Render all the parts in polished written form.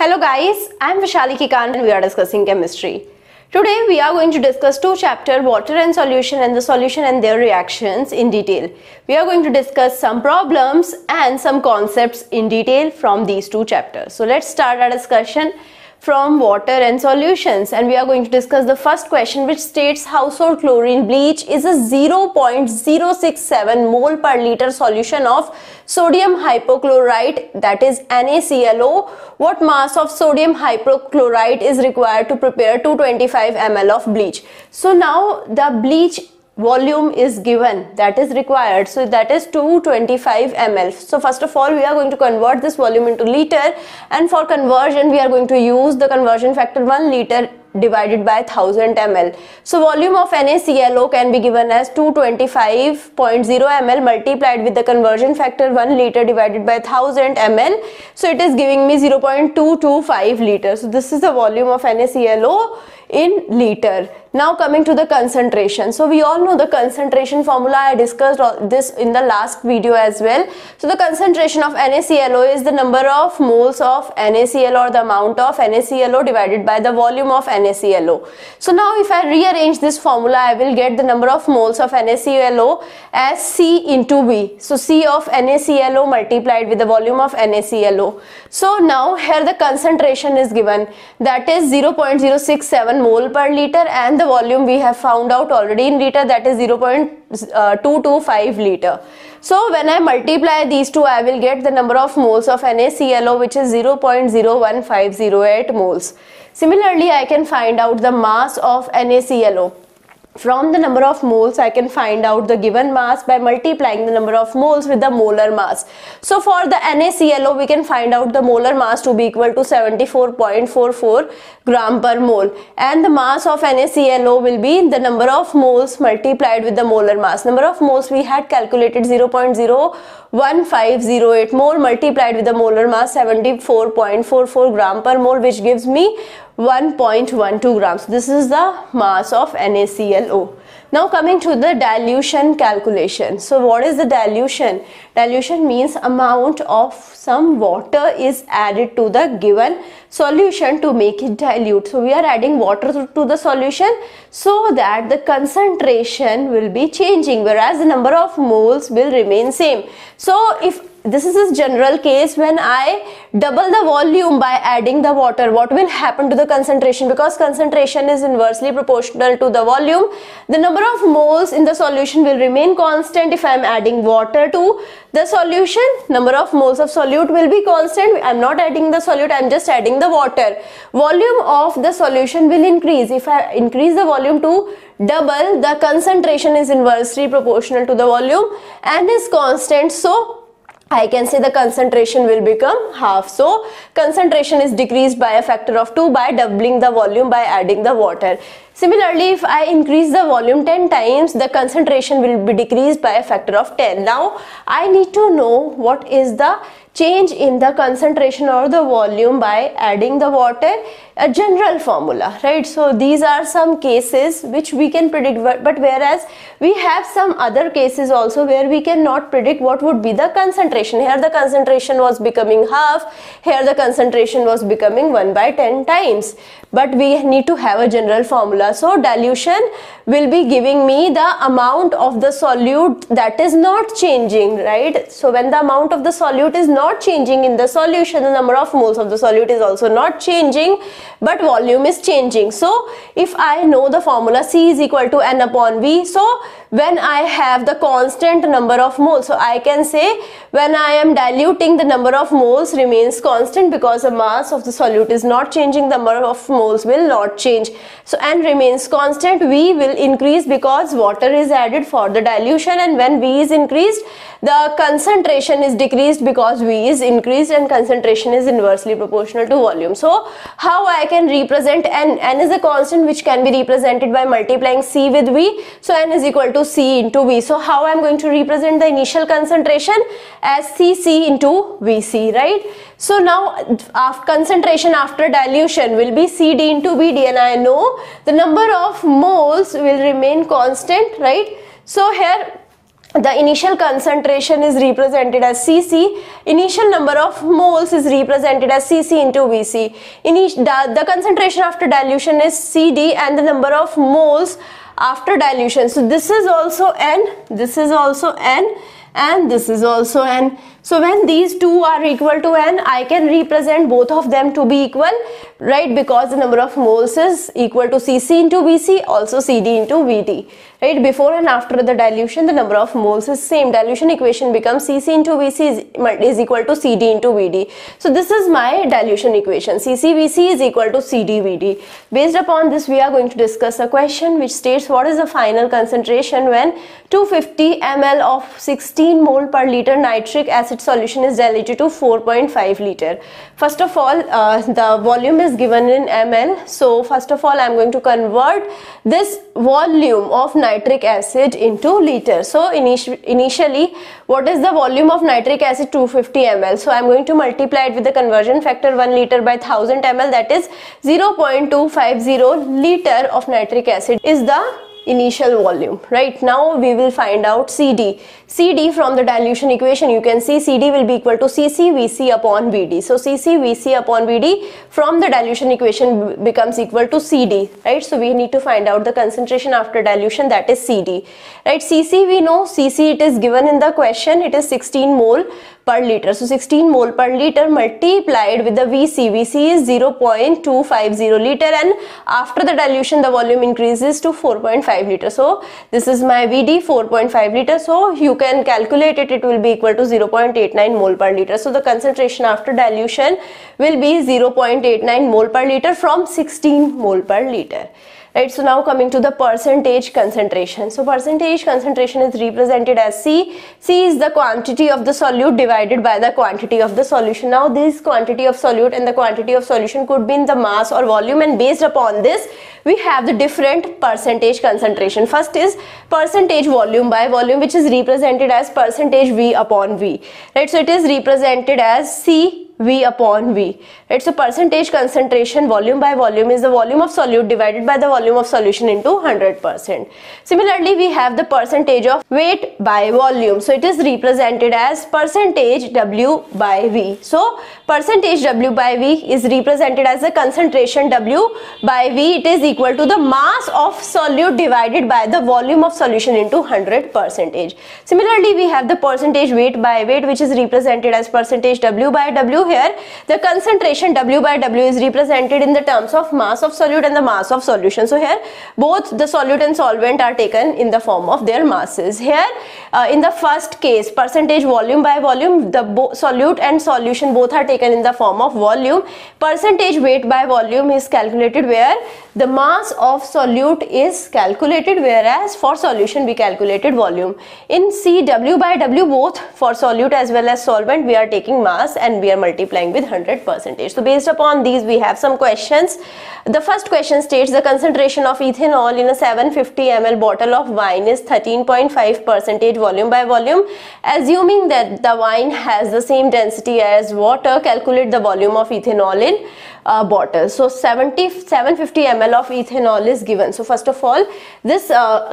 Hello guys, I am Vishali Kikan and we are discussing chemistry. Today we are going to discuss two chapters, water and solution and the solution and their reactions in detail. We are going to discuss some problems and some concepts in detail from these two chapters. So let's start our discussion from water and solutions, and we are going to discuss the first question, which states household chlorine bleach is a 0.067 mole per liter solution of sodium hypochlorite, that is NaClO. What mass of sodium hypochlorite is required to prepare 225 ml of bleach? So now the bleach volume is given that is required, so that is 225 ml. So first of all we are going to convert this volume into liter, and for conversion we are going to use the conversion factor 1 liter divided by 1000 ml. So volume of NaClO can be given as 225.0 ml multiplied with the conversion factor 1 liter divided by 1000 ml. So it is giving me 0.225 liters. So this is the volume of NaClO in liter. Now coming to the concentration. So we all know the concentration formula. I discussed this in the last video as well. So the concentration of NaClO is the number of moles of NaClO, or the amount of NaClO divided by the volume of NaClO. So now if I rearrange this formula, I will get the number of moles of NaClO as C into V. So C of NaClO multiplied with the volume of NaClO. So now here the concentration is given, that is 0.067 mole per liter, and the volume we have found out already in liter, that is 0.225 liter. So when I multiply these two, I will get the number of moles of NaClO, which is 0.01508 moles. Similarly, I can find out the mass of NaClO. From the number of moles, I can find out the given mass by multiplying the number of moles with the molar mass. So for the NaClO, we can find out the molar mass to be equal to 74.44 gram per mole, and the mass of NaClO will be the number of moles multiplied with the molar mass. Number of moles we had calculated 0.01508 mole multiplied with the molar mass 74.44 gram per mole, which gives me 1.12 grams. This is the mass of NaClO. Now coming to the dilution calculation. So what is the dilution? Dilution means amount of some water is added to the given solution to make it dilute. So we are adding water to the solution so that the concentration will be changing, whereas the number of moles will remain same. So if this is a general case, when I double the volume by adding the water, what will happen to the concentration? Because concentration is inversely proportional to the volume, the number of moles in the solution will remain constant. If I am adding water to the solution, number of moles of solute will be constant. I am not adding the solute, I am just adding the water. Volume of the solution will increase. If I increase the volume to double, the concentration is inversely proportional to the volume and is constant. So I can say the concentration will become half. So concentration is decreased by a factor of 2 by doubling the volume by adding the water. Similarly, if I increase the volume 10 times, the concentration will be decreased by a factor of 10. Now I need to know what is the change in the concentration or the volume by adding the water, a general formula, right? So these are some cases which we can predict, but whereas we have some other cases also where we cannot predict what would be the concentration. Here the concentration was becoming half, here the concentration was becoming 1 by 10 times, but we need to have a general formula. So dilution will be giving me the amount of the solute that is not changing, right? So when the amount of the solute is not changing in the solution, the number of moles of the solute is also not changing, but volume is changing. So if I know the formula, C is equal to N upon V, so when I have the constant number of moles, so I can say when I am diluting, the number of moles remains constant because the mass of the solute is not changing, the number of moles will not change. So N remains constant, V will increase because water is added for the dilution, and when V is increased, the concentration is decreased because V is increased, and concentration is inversely proportional to volume. So how I can represent N? N is a constant which can be represented by multiplying C with V. So N is equal to C into V. So how I am going to represent the initial concentration? As Cc into Vc, right? So now concentration after dilution will be Cd into Vd, and I know the number of moles will remain constant, right? So here the initial concentration is represented as Cc, initial number of moles is represented as Cc into Vc. The concentration after dilution is Cd, and the number of moles after dilution. So this is also N, this is also N, and this is also N. So when these two are equal to N, I can represent both of them to be equal, right? Because the number of moles is equal to Cc into Vc, also Cd into Vd, right? Before and after the dilution, the number of moles is same. Dilution equation becomes Cc into Vc is equal to Cd into Vd. So this is my dilution equation. CcVc is equal to CdVd. Based upon this, we are going to discuss a question which states what is the final concentration when 250 ml of 16 mole per liter nitric acid solution is diluted to 4.5 liter. First of all, the volume is given in ml. So first of all, I am going to convert this volume of nitric acid into liter. So initially, what is the volume of nitric acid? 250 ml. So I am going to multiply it with the conversion factor 1 liter by 1000 ml, that is 0.250 liter of nitric acid is the initial volume. Right now we will find out Cd. Cd from the dilution equation, you can see Cd will be equal to CcVc upon Vd. So CcVc upon Vd from the dilution equation becomes equal to Cd, right? So we need to find out the concentration after dilution, that is Cd, right? Cc we know, Cc it is given in the question, it is 16 mole per liter. So 16 mole per liter multiplied with the Vc. Vc is 0.250 liter, and after the dilution the volume increases to 4.5 liter. So this is my Vd, 4.5 liter. So you can calculate it, it will be equal to 0.89 mole per liter. So the concentration after dilution will be 0.89 mole per liter from 16 mole per liter. Right, so now coming to the percentage concentration. So percentage concentration is represented as C. C is the quantity of the solute divided by the quantity of the solution. Now this quantity of solute and the quantity of solution could be in the mass or volume, and based upon this we have the different percentage concentration. First is percentage volume by volume, which is represented as percentage V upon V. Right, so it is represented as C V upon V, right? So percentage concentration volume by volume is the volume of solute divided by the volume of solution into 100%. Similarly, we have the percentage of weight by volume. So it is represented as percentage W by V. So percentage W by V is represented as the concentration W by V. It is equal to the mass of solute divided by the volume of solution into 100%. Similarly, we have the percentage weight by weight, which is represented as percentage W by W. Here the concentration W by W is represented in the terms of mass of solute and the mass of solution. So here both the solute and solvent are taken in the form of their masses. Here in the first case, percentage volume by volume, the solute and solution both are taken in the form of volume. Percentage weight by volume is calculated where the mass of solute is calculated, whereas for solution we calculated volume. In C, W by W, both for solute as well as solvent we are taking mass and we are multiplying with 100%. So based upon these we have some questions. The first question states the concentration of ethanol in a 750 ml bottle of wine is 13.5% volume by volume. Assuming that the wine has the same density as water, calculate the volume of ethanol in bottle. So 750 ml of ethanol is given. So first of all, this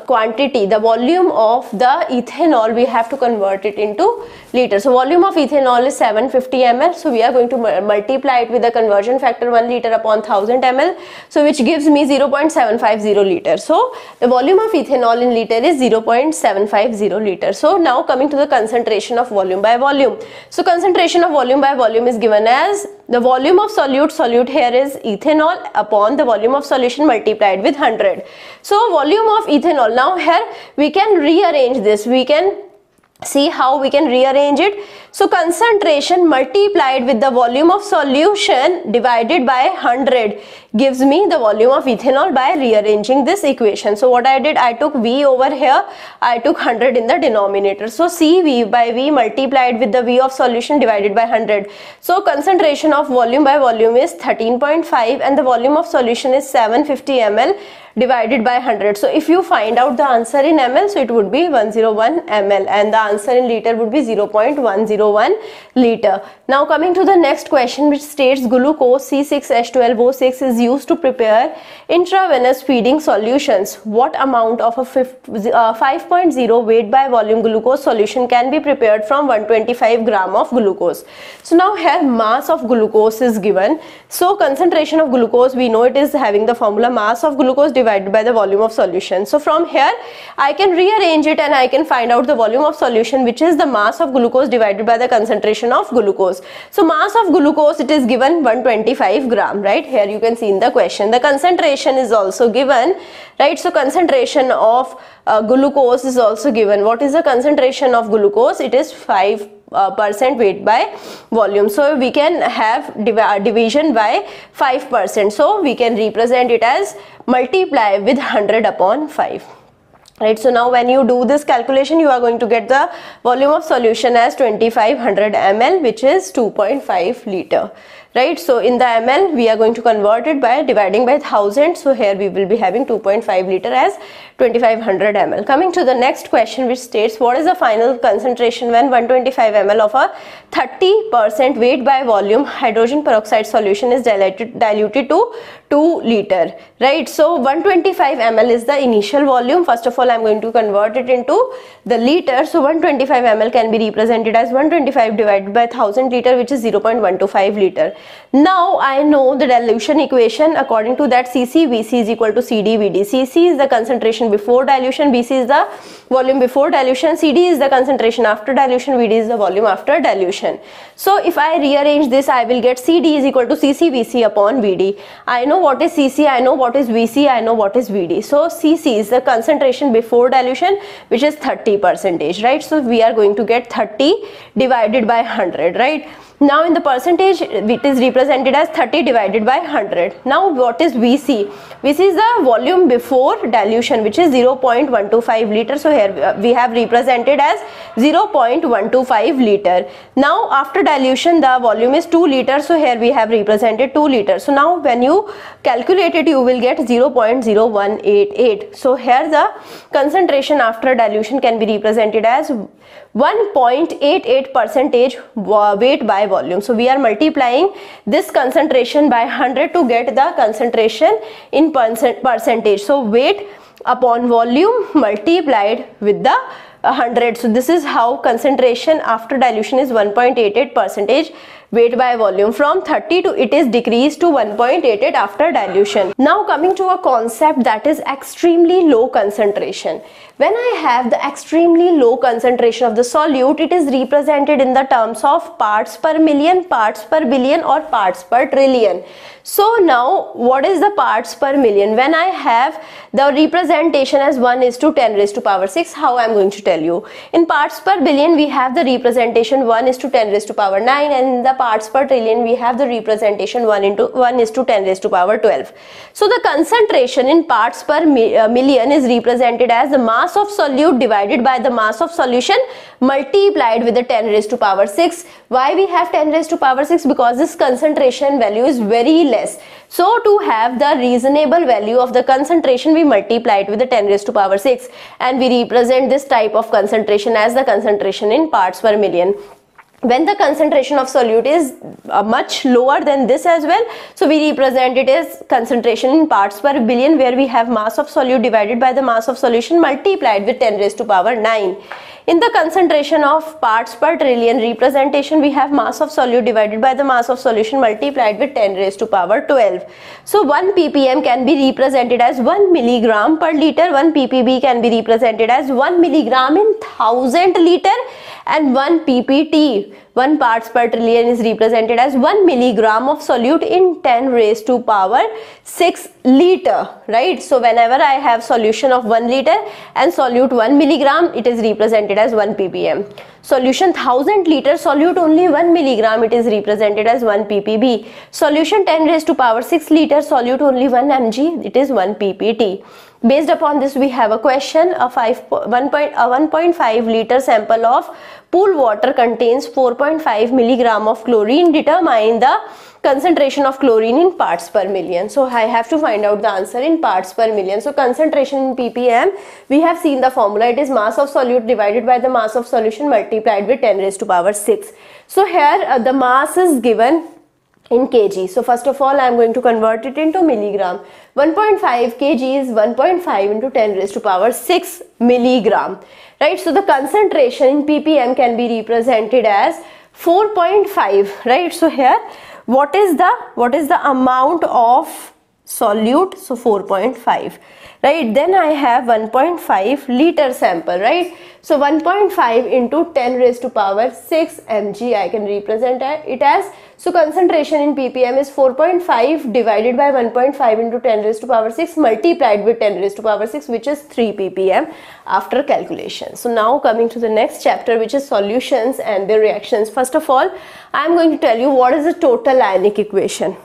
quantity, the volume of the ethanol, we have to convert it into liters. So volume of ethanol is 750 ml. So we are going to multiply it with the conversion factor 1 liter upon 1000 ml. So which gives me 0.750 liter. So the volume of ethanol in liter is 0.750 liter. So now coming to the concentration of volume by volume. So concentration of volume by volume is given as the volume of solute here is ethanol upon the volume of solution multiplied with 100. So volume of ethanol, now here we can rearrange this, we can see how we can rearrange it. So concentration multiplied with the volume of solution divided by 100 gives me the volume of ethanol by rearranging this equation. So what I did, I took V over here, I took 100 in the denominator. So CV by V multiplied with the V of solution divided by 100. So concentration of volume by volume is 13.5 and the volume of solution is 750 ml divided by 100. So if you find out the answer in ml, so it would be 101 ml, and the answer in liter would be 0.101 liter. Now coming to the next question, which states glucose C6H12O6 is used to prepare intravenous feeding solutions. What amount of a 5.0 weight by volume glucose solution can be prepared from 125 gram of glucose? So now here mass of glucose is given. So concentration of glucose, we know it is having the formula mass of glucose divided by the volume of solution. So from here I can rearrange it and I can find out the volume of solution, which is the mass of glucose divided by the concentration of glucose. So mass of glucose, it is given 125 gram, right? Here you can see in the question. The concentration is also given, right? So concentration of glucose is also given. What is the concentration of glucose? It is 5% weight by volume. So we can have division by 5%. So we can represent it as multiply with 100 upon 5. Right, so now when you do this calculation, you are going to get the volume of solution as 2500 ml, which is 2.5 liter. Right, so in the ml we are going to convert it by dividing by 1000. So here we will be having 2.5 liter as 2500 ml. Coming to the next question, which states what is the final concentration when 125 ml of a 30% weight by volume hydrogen peroxide solution is diluted to 2 liter. Right, so 125 ml is the initial volume. First of all, I am going to convert it into the liter. So 125 ml can be represented as 125 divided by 1000 liter, which is 0.125 liter. Now I know the dilution equation. According to that, CC/VC is equal to CD/VD. CC is the concentration before dilution, VC is the volume before dilution, CD is the concentration after dilution, VD is the volume after dilution. So if I rearrange this, I will get CD is equal to CC/VC upon VD. I know what is CC, I know what is VC, I know what is VD. So CC is the concentration before dilution, which is 30%, right? So we are going to get 30 divided by 100, right? Now in the percentage, it is represented as 30 divided by 100. Now what is VC? VC is the volume before dilution, which is 0.125 liter. So here we have represented as 0.125 liter. Now after dilution, the volume is 2 liters. So here we have represented 2 liters. So now when you calculate it, you will get 0.0188. So here the concentration after dilution can be represented as 1.88% weight by volume. So we are multiplying this concentration by 100 to get the concentration in percentage. So weight upon volume multiplied with the 100. So this is how concentration after dilution is 1.88% weight by volume. From 30 to it is decreased to 1.88 after dilution. Now coming to a concept that is extremely low concentration. When I have the extremely low concentration of the solute, it is represented in the terms of parts per million, parts per billion, or parts per trillion. So now what is the parts per million? When I have the representation as 1:10⁻⁶, how I am going to tell you. In parts per billion we have the representation 1:10⁹, and in the parts per trillion we have the representation 1:10⁻12. So the concentration in parts per million is represented as the mass of solute divided by the mass of solution multiplied with the 10⁻⁶. Why we have 10⁻⁶? Because this concentration value is very less. So to have the reasonable value of the concentration, we multiply it with the 10⁻⁶, and we represent this type of concentration as the concentration in parts per million. When the concentration of solute is much lower than this as well, so we represent it as concentration in parts per billion, where we have mass of solute divided by the mass of solution multiplied with 10⁹. In the concentration of parts per trillion representation, we have mass of solute divided by the mass of solution multiplied with 10⁻12. So 1 ppm can be represented as 1 milligram per liter, 1 ppb can be represented as 1 milligram in 1000 liter, and 1 ppt, 1 parts per trillion, is represented as 1 milligram of solute in 10⁻⁶ liter, right? So whenever I have solution of 1 liter and solute 1 milligram, it is represented as 1 ppm. Solution 1000 liter, solute only 1 milligram, it is represented as 1 ppb. Solution 10⁻⁶ liter, solute only 1 mg, it is 1 ppt. Based upon this, we have a question. A 1.5 liter sample of pool water contains 4.5 milligram of chlorine. Determine the concentration of chlorine in parts per million. So I have to find out the answer in parts per million. So concentration in ppm, we have seen the formula. It is mass of solute divided by the mass of solution multiplied with 10 raised to power 6. So here the mass is given in kg. So first of all I am going to convert it into milligram. 1.5 kg is 1.5 into 10 raised to power 6 milligram, right? So the concentration in ppm can be represented as 4.5, right? So here what is the amount of solute? So 4.5, right? Then I have 1.5 liter sample, right? So 1.5 into 10 raised to power 6 mg I can represent it as. So concentration in ppm is 4.5 divided by 1.5 into 10 raised to power 6 multiplied with 10 raised to power 6, which is 3 ppm after calculation. So now coming to the next chapter, which is solutions and their reactions. First of all, I am going to tell you what is the total ionic equation.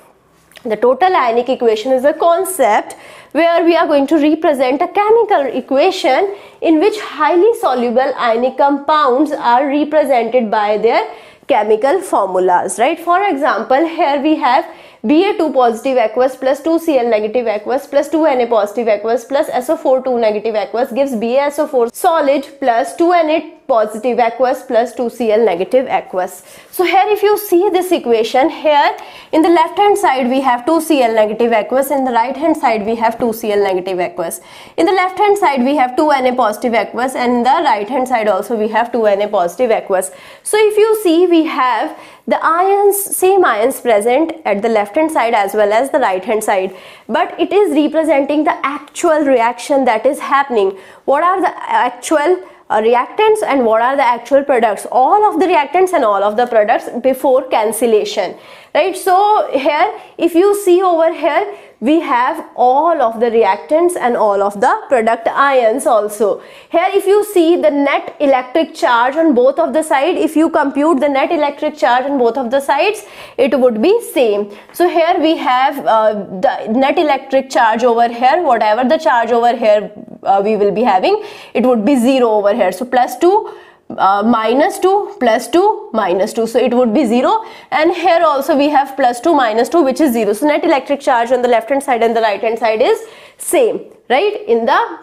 The total ionic equation is a concept where we are going to represent a chemical equation in which highly soluble ionic compounds are represented by their chemical formulas, right? For example, here we have Ba2 positive aqueous plus 2Cl negative aqueous plus 2Na positive aqueous plus SO4 2 negative aqueous gives BaSO4 solid plus 2Na positive aqueous plus 2Cl negative aqueous. So here if you see this equation, here in the left hand side we have 2Cl negative aqueous, in the right hand side we have 2Cl negative aqueous. In the left hand side we have 2Na positive aqueous, and in the right hand side also we have 2Na positive aqueous. So if you see, we have the ions, same ions present at the left hand side as well as the right hand side, but it is representing the actual reaction that is happening. What are the actual reactants and what are the actual products? All of the reactants and all of the products before cancellation, right? So here if you see over here, we have all of the reactants and all of the product ions also. Here if you see the net electric charge on both of the sides, if you compute the net electric charge on both of the sides, it would be same. So here we have the net electric charge over here, whatever the charge over here we will be having, it would be 0 over here. So plus 2 minus 2 plus 2 minus 2, so it would be 0, and here also we have plus 2 minus 2, which is 0. So net electric charge on the left hand side and the right hand side is same, right, in the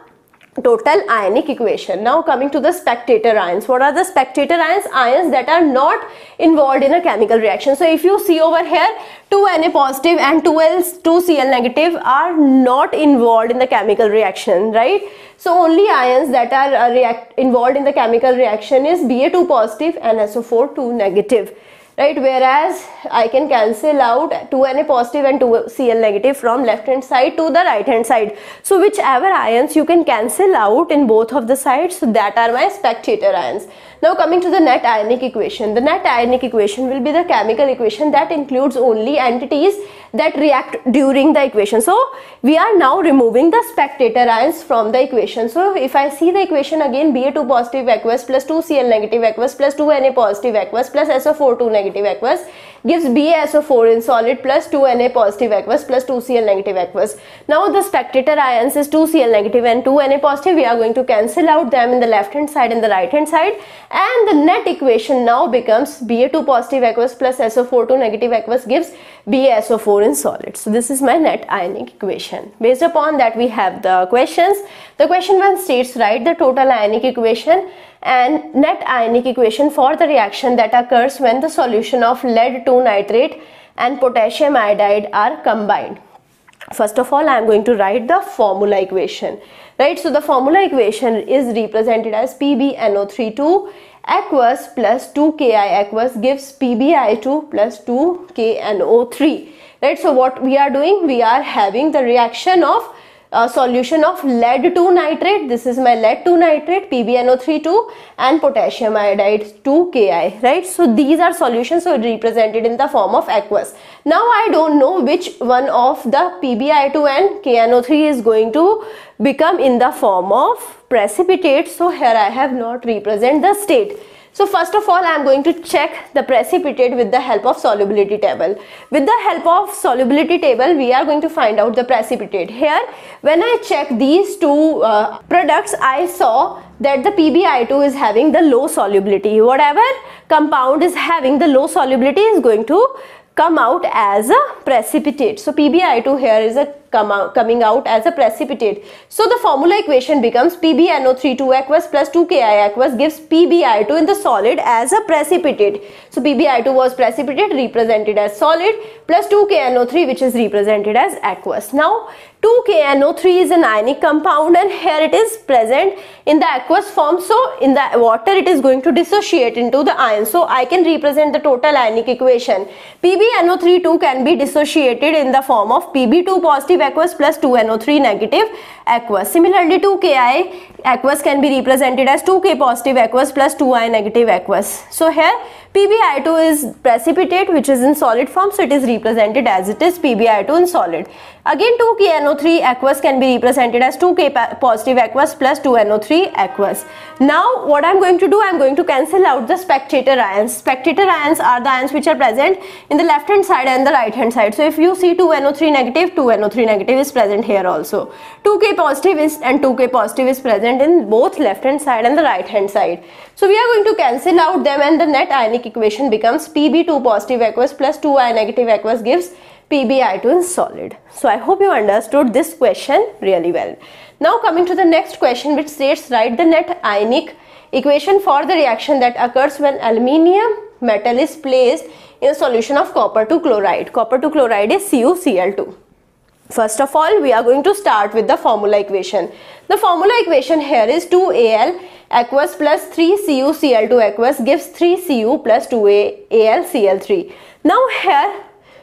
total ionic equation. Now coming to the spectator ions. What are the spectator ions? Ions that are not involved in a chemical reaction. So if you see over here, 2Na positive and 2Cl negative are not involved in the chemical reaction, right? So only ions that are involved in the chemical reaction is Ba2 positive and SO4 2 negative, right? Whereas I can cancel out 2Na positive and 2Cl negative from left hand side to the right hand side. So whichever ions you can cancel out in both of the sides, so that are my spectator ions. Now coming to the net ionic equation. The net ionic equation will be the chemical equation that includes only entities that react during the equation. So we are now removing the spectator ions from the equation. So if I see the equation again, Ba2 positive aqueous plus 2Cl negative aqueous plus 2Na positive aqueous plus SO4 2 negative aqueous gives BaSO4 in solid plus 2Na positive aqueous plus 2Cl negative aqueous. Now the spectator ions is 2Cl negative and 2Na positive. We are going to cancel out them in the left hand side and the right hand side, and the net equation now becomes Ba2 positive aqueous plus SO4 2 negative aqueous gives BaSO4 in solid. So this is my net ionic equation. Based upon that we have the questions. The question 1 states, write the total ionic equation and net ionic equation for the reaction that occurs when the solution of lead 2 nitrate and potassium iodide are combined. First of all, I am going to write the formula equation, right? So the formula equation is represented as PbNO32 aqueous plus 2Ki aqueous gives PbI2 plus 2KNO3, right? So what we are doing, we are having the reaction of solution of lead 2 nitrate, this is my lead 2 nitrate PbNO32, and potassium iodide 2Ki, right? So these are solutions, so represented in the form of aqueous. Now I don't know which one of the PbI2 and KNO3 is going to become in the form of precipitate, so here I have not represent the state. So first of all, I am going to check the precipitate with the help of solubility table. With the help of solubility table, we are going to find out the precipitate. Here, when I check these two products, I saw that the PbI2 is having the low solubility. Whatever compound is having the low solubility is going to come out as a precipitate. So PbI2 here is coming out as a precipitate. So the formula equation becomes PbNO3 2 aqueous plus 2Ki aqueous gives PbI2 in the solid as a precipitate. So PbI2 was precipitate represented as solid plus 2KNO3 which is represented as aqueous. Now 2KNO3 is an ionic compound and here it is present in the aqueous form. So in the water it is going to dissociate into the ion. So I can represent the total ionic equation. PbNO3 2 can be dissociated in the form of Pb2 positive aqueous plus 2NO3 negative aqueous. Similarly 2Ki aqueous can be represented as 2K positive aqueous plus 2I negative aqueous. So here PbI2 is precipitate which is in solid form, so it is represented as it is PbI2 in solid. Again 2KNO3 aqueous can be represented as 2K positive aqueous plus 2NO3 aqueous. Now what I am going to do, I am going to cancel out the spectator ions. Spectator ions are the ions which are present in the left hand side and the right hand side. So if you see 2NO3 negative, 2NO3 negative is present here also. 2K positive and 2K positive is present in both left hand side and the right hand side. So we are going to cancel out them and the net ionic equation becomes Pb2 positive aqueous plus 2I negative aqueous gives PbI2 in solid. So I hope you understood this question really well. Now coming to the next question which states write the net ionic equation for the reaction that occurs when aluminium metal is placed in a solution of copper to chloride. Copper to chloride is CuCl2. First of all, we are going to start with the formula equation. The formula equation here is 2Al aqueous plus 3CuCl2 aqueous gives 3Cu plus 2AlCl3. Now here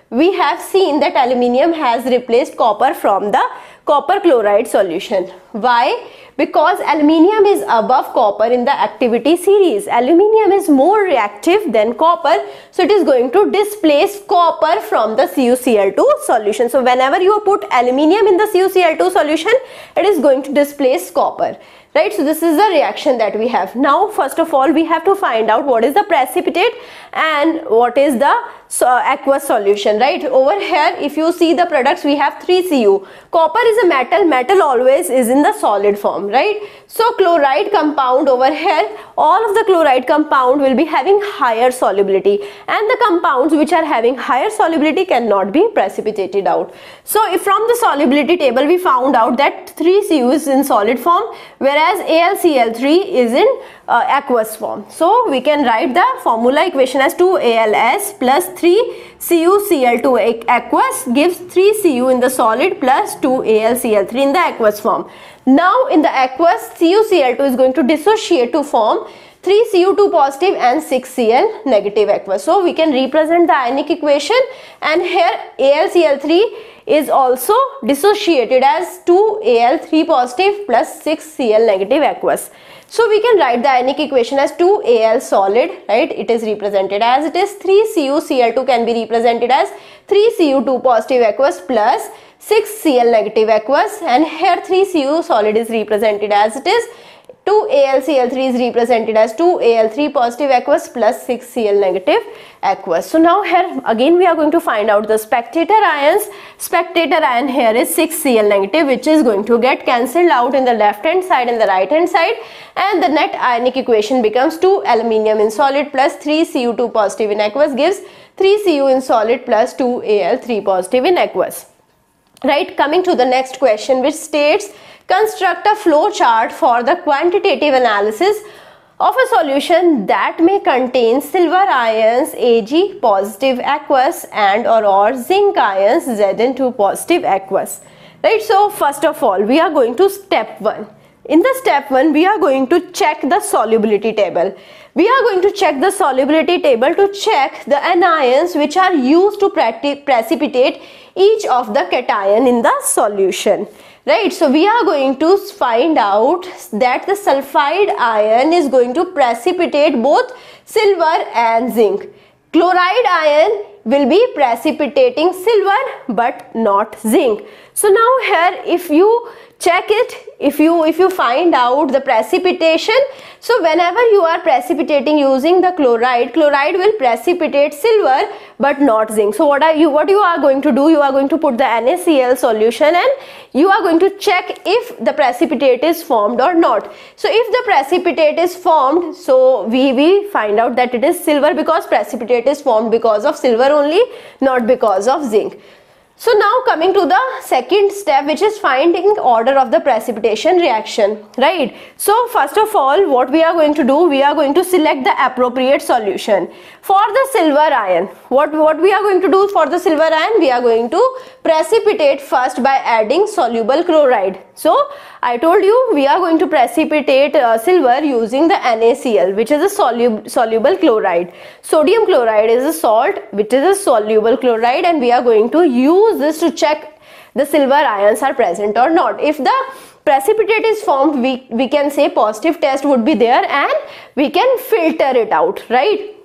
we have seen that aluminium has replaced copper from the copper chloride solution. Why? Because aluminium is above copper in the activity series. Aluminium is more reactive than copper, so it is going to displace copper from the CuCl2 solution. So whenever you put aluminium in the CuCl2 solution, it is going to displace copper. Right, so this is the reaction that we have. Now first of all we have to find out what is the precipitate and what is the aqueous solution. Right, over here if you see the products we have 3Cu. Copper is a metal, metal always is in the solid form, right? So chloride compound over here, all of the chloride compound will be having higher solubility and the compounds which are having higher solubility cannot be precipitated out. So if from the solubility table we found out that 3Cu is in solid form whereas AlCl3 is in aqueous form. So we can write the formula equation as 2Als plus 3CuCl2 aqueous gives 3Cu in the solid plus 2AlCl3 in the aqueous form. Now in the aqueous CuCl2 is going to dissociate to form 3Cu2 positive and 6Cl negative aqueous. So we can represent the ionic equation and here AlCl3 is also dissociated as 2Al3 positive plus 6Cl negative aqueous. So we can write the ionic equation as 2Al solid, right? It is represented as it is. 3CuCl2 can be represented as 3Cu2 positive aqueous plus 6Cl negative aqueous, and here 3Cu solid is represented as it is. 2AlCl3 is represented as 2Al3 positive aqueous plus 6Cl negative aqueous. So now here again we are going to find out the spectator ions. Spectator ion here is 6Cl negative which is going to get cancelled out in the left hand side and the right hand side, and the net ionic equation becomes 2 aluminium in solid plus 3Cu2 positive in aqueous gives 3Cu in solid plus 2Al3 positive in aqueous. Right, coming to the next question which states construct a flow chart for the quantitative analysis of a solution that may contain silver ions Ag positive aqueous and or zinc ions Zn2 positive aqueous. Right, so first of all we are going to step 1. In the step 1 we are going to check the solubility table. We are going to check the solubility table to check the anions which are used to precipitate each of the cation in the solution. Right, so we are going to find out that the sulfide ion is going to precipitate both silver and zinc. Chloride ion will be precipitating silver but not zinc. So now here if you check it, if you find out the precipitation, so whenever you are precipitating using the chloride will precipitate silver but not zinc. So what you are going to do, you are going to put the NaCl solution and you are going to check if the precipitate is formed or not. So if the precipitate is formed, so we find out that it is silver because precipitate is formed because of silver only, not because of zinc. So now coming to the second step, which is finding order of the precipitation reaction, right? So first of all, what we are going to do, we are going to select the appropriate solution. For the silver ion, what we are going to do for the silver ion, we are going to precipitate first by adding soluble chloride. So I told you we are going to precipitate silver using the NaCl, which is a soluble chloride. Sodium chloride is a salt which is a soluble chloride, and we are going to use this to check the silver ions are present or not. If the precipitate is formed, we can say positive test would be there and we can filter it out, right?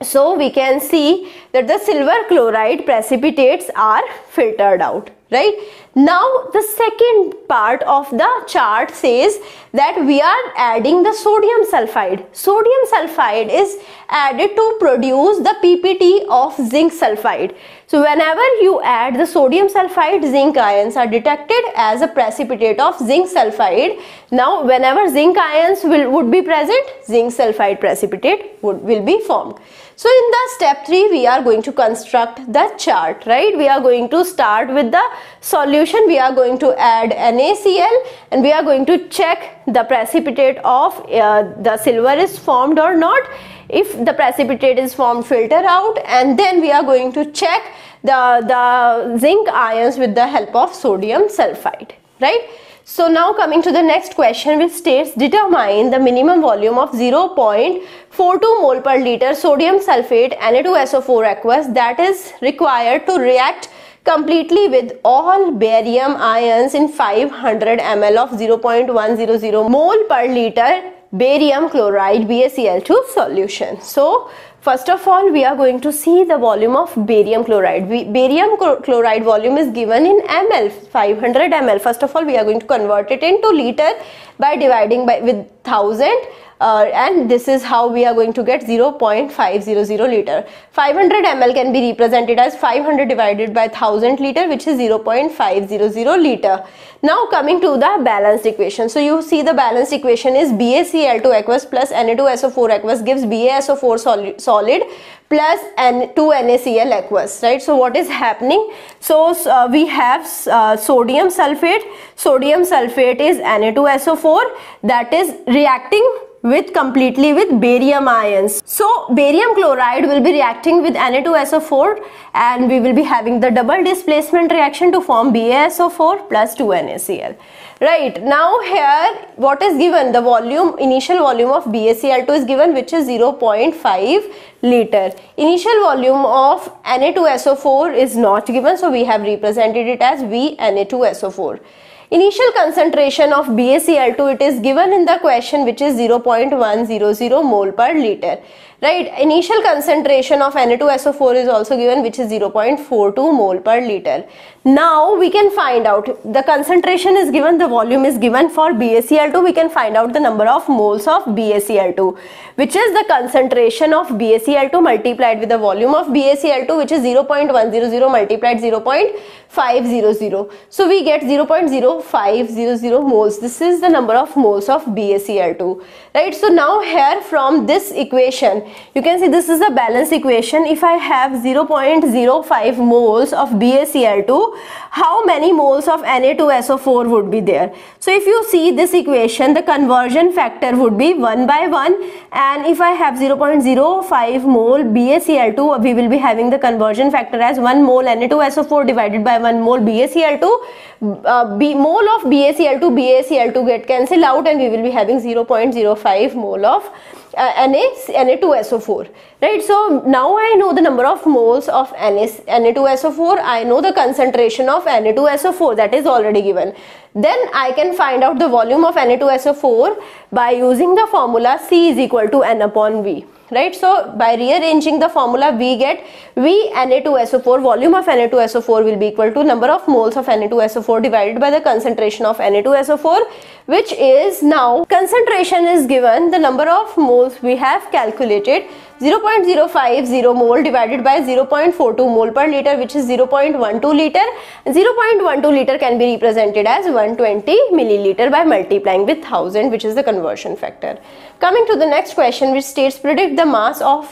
So we can see that the silver chloride precipitates are filtered out, right? Now the second part of the chart says that we are adding the sodium sulfide. Sodium sulfide is added to produce the PPT of zinc sulfide. So whenever you add the sodium sulfide, zinc ions are detected as a precipitate of zinc sulfide. Now whenever zinc ions would be present, zinc sulfide precipitate will be formed. So in the step 3, we are going to construct the chart, right? We are going to start with the solution. We are going to add NaCl and we are going to check the precipitate of the silver is formed or not. If the precipitate is formed, filter out, and then we are going to check the zinc ions with the help of sodium sulfide, right? So now coming to the next question, which states determine the minimum volume of 0.42 mole per liter sodium sulfate Na2SO4 aqueous that is required to react completely with all barium ions in 500 ml of 0.100 mole per liter barium chloride BaCl2 solution. So first of all, we are going to see the volume of barium chloride. Barium chloride volume is given in ml, 500 ml. First of all, we are going to convert it into liter by dividing with 1000. And this is how we are going to get 0.500 liter. 500 ml can be represented as 500 divided by 1000 liter, which is 0.500 liter. Now coming to the balanced equation. So you see the balanced equation is BaCl2 aqueous plus Na2SO4 aqueous gives BaSO4 solid plus 2NaCl aqueous, right? So what is happening? So we have sodium sulfate. Sodium sulfate is Na2SO4 that is reacting completely with barium ions. So barium chloride will be reacting with Na2SO4 and we will be having the double displacement reaction to form BaSO4 plus 2NaCl. Right, now here what is given, the volume, initial volume of BaCl2 is given, which is 0.5 liter. Initial volume of Na2SO4 is not given, so we have represented it as VNa2SO4. Initial concentration of BaCl2, it is given in the question, which is 0.100 mole per liter. Right, initial concentration of Na2SO4 is also given, which is 0.42 mole per liter. Now we can find out, the concentration is given, the volume is given for BaCl2. We can find out the number of moles of BaCl2, which is the concentration of BaCl2 multiplied with the volume of BaCl2, which is 0.100 multiplied 0.500. So we get 0.0500 moles. This is the number of moles of BaCl2, right? So now here from this equation, you can see this is the balanced equation. If I have 0.05 moles of BaCl2, how many moles of Na2SO4 would be there? So if you see this equation, the conversion factor would be 1 by 1, and if I have 0.05 mole BaCl2, we will be having the conversion factor as 1 mole Na2SO4 divided by 1 mole BaCl2. Mole of BaCl2 get cancelled out and we will be having 0.05 mole of Na2SO4, right? So now I know the number of moles of Na2SO4, I know the concentration of Na2SO4, that is already given. Then I can find out the volume of Na2SO4 by using the formula C is equal to N upon V. Right, so by rearranging the formula, we get VNa2SO4, volume of Na2SO4 will be equal to number of moles of Na2SO4 divided by the concentration of Na2SO4, which is, now concentration is given, the number of moles we have calculated 0.050 mole divided by 0.42 mole per liter, which is 0.12 liter. 0.12 liter can be represented as 120 milliliter by multiplying with 1000, which is the conversion factor. Coming to the next question, which states predict the mass of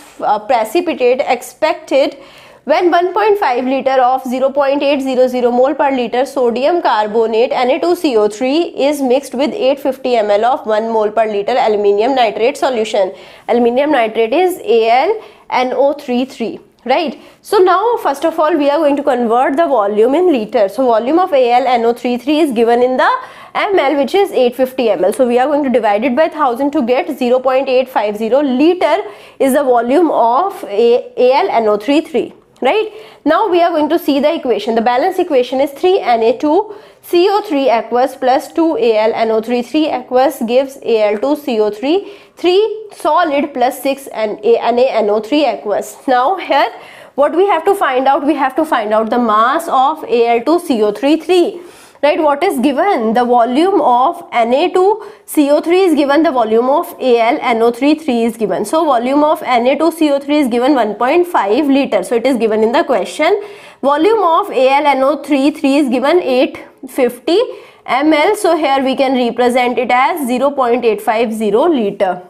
precipitate expected when 1.5 liter of 0.800 mole per liter sodium carbonate Na2CO3 is mixed with 850 ml of 1 mole per liter aluminium nitrate solution. Aluminium nitrate is AlNO33. Right. So now first of all we are going to convert the volume in liter. So volume of AlNO33 is given in the ml, which is 850 ml. So we are going to divide it by 1000 to get 0.850 liter is the volume of AlNO33. Right. Now we are going to see the equation. The balance equation is 3Na2CO3 aqueous plus 2AlNO33 aqueous gives Al2CO3, 3 solid plus 6 NaNO3 aqueous. Now here what we have to find out? We have to find out the mass of Al2CO3. Right, what is given? The volume of Na2CO3 is given, the volume of AlNO33 is given. So volume of Na2CO3 is given 1.5 liter. So it is given in the question. Volume of AlNO33 is given 850 ml. So here we can represent it as 0.850 liter.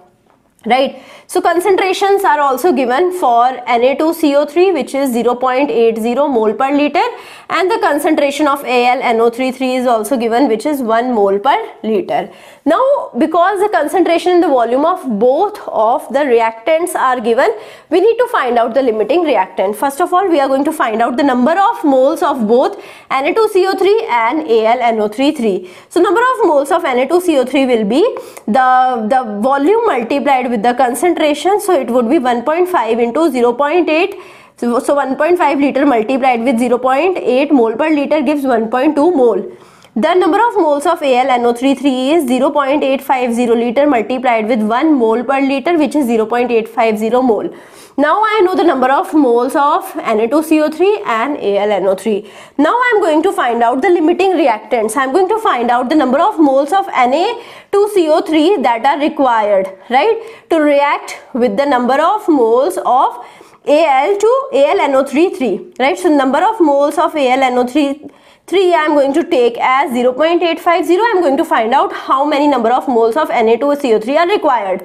Right. So concentrations are also given for Na2CO3, which is 0.80 mole per liter, and the concentration of AlNO33 is also given, which is 1 mole per liter. Now because the concentration and the volume of both of the reactants are given, we need to find out the limiting reactant. First of all we are going to find out the number of moles of both Na2CO3 and AlNO33. So number of moles of Na2CO3 will be the volume multiplied with the concentration. So it would be 1.5 into 0.8. So 1.5 liter multiplied with 0.8 mole per liter gives 1.2 mole. The number of moles of AlNO33 is 0.850 liter multiplied with 1 mole per liter, which is 0.850 mole. Now I know the number of moles of Na2CO3 and AlNO3. Now I am going to find out the limiting reactants. I am going to find out the number of moles of Na2CO3 that are required, right, to react with the number of moles of AlNO33, right. So number of moles of AlNO33 I am going to take as 0.850. I am going to find out how many number of moles of Na2CO3 are required.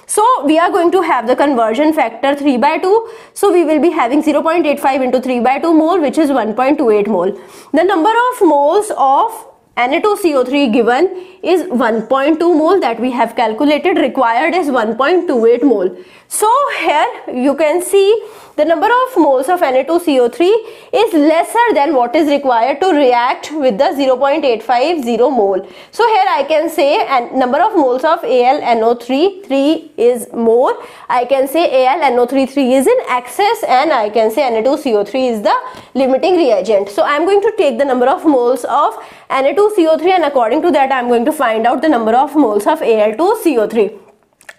So we are going to have the conversion factor 3/2. So we will be having 0.85 into 3/2 mole, which is 1.28 mole. The number of moles of Na2CO3 given is 1.2 mole that we have calculated. Required is 1.28 mole. So here you can see the number of moles of Na2CO3 is lesser than what is required to react with the 0.850 mole. So here I can say number of moles of AlNO33 is more. I can say AlNO33 is in excess, and I can say Na2CO3 is the limiting reagent. So I am going to take the number of moles of Na2CO3, and according to that I am going to find out the number of moles of Al2CO3.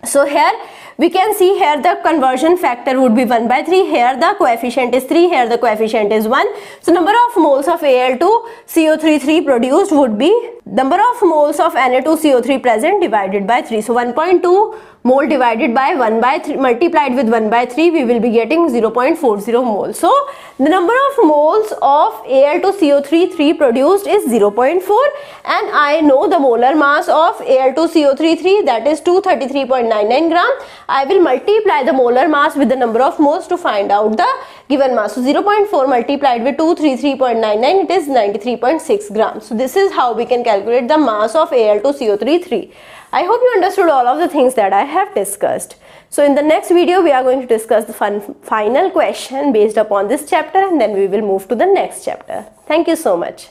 So here we can see here the conversion factor would be 1/3. Here the coefficient is 3. Here the coefficient is 1. So number of moles of Al2CO3 produced would be number of moles of Na2CO3 present divided by 3. So 1.2 mole divided by 1/3 multiplied with 1/3, we will be getting 0.40 mole. So the number of moles of Al2CO3 produced is 0.4, and I know the molar mass of Al2CO3, that is 233.99 gram. I will multiply the molar mass with the number of moles to find out the given mass. So 0.4 multiplied with 233.99, it is 93.6 grams. So this is how we can calculate the mass of Al2CO3. I hope you understood all of the things that I have discussed. So in the next video we are going to discuss the final question based upon this chapter, and then we will move to the next chapter. Thank you so much.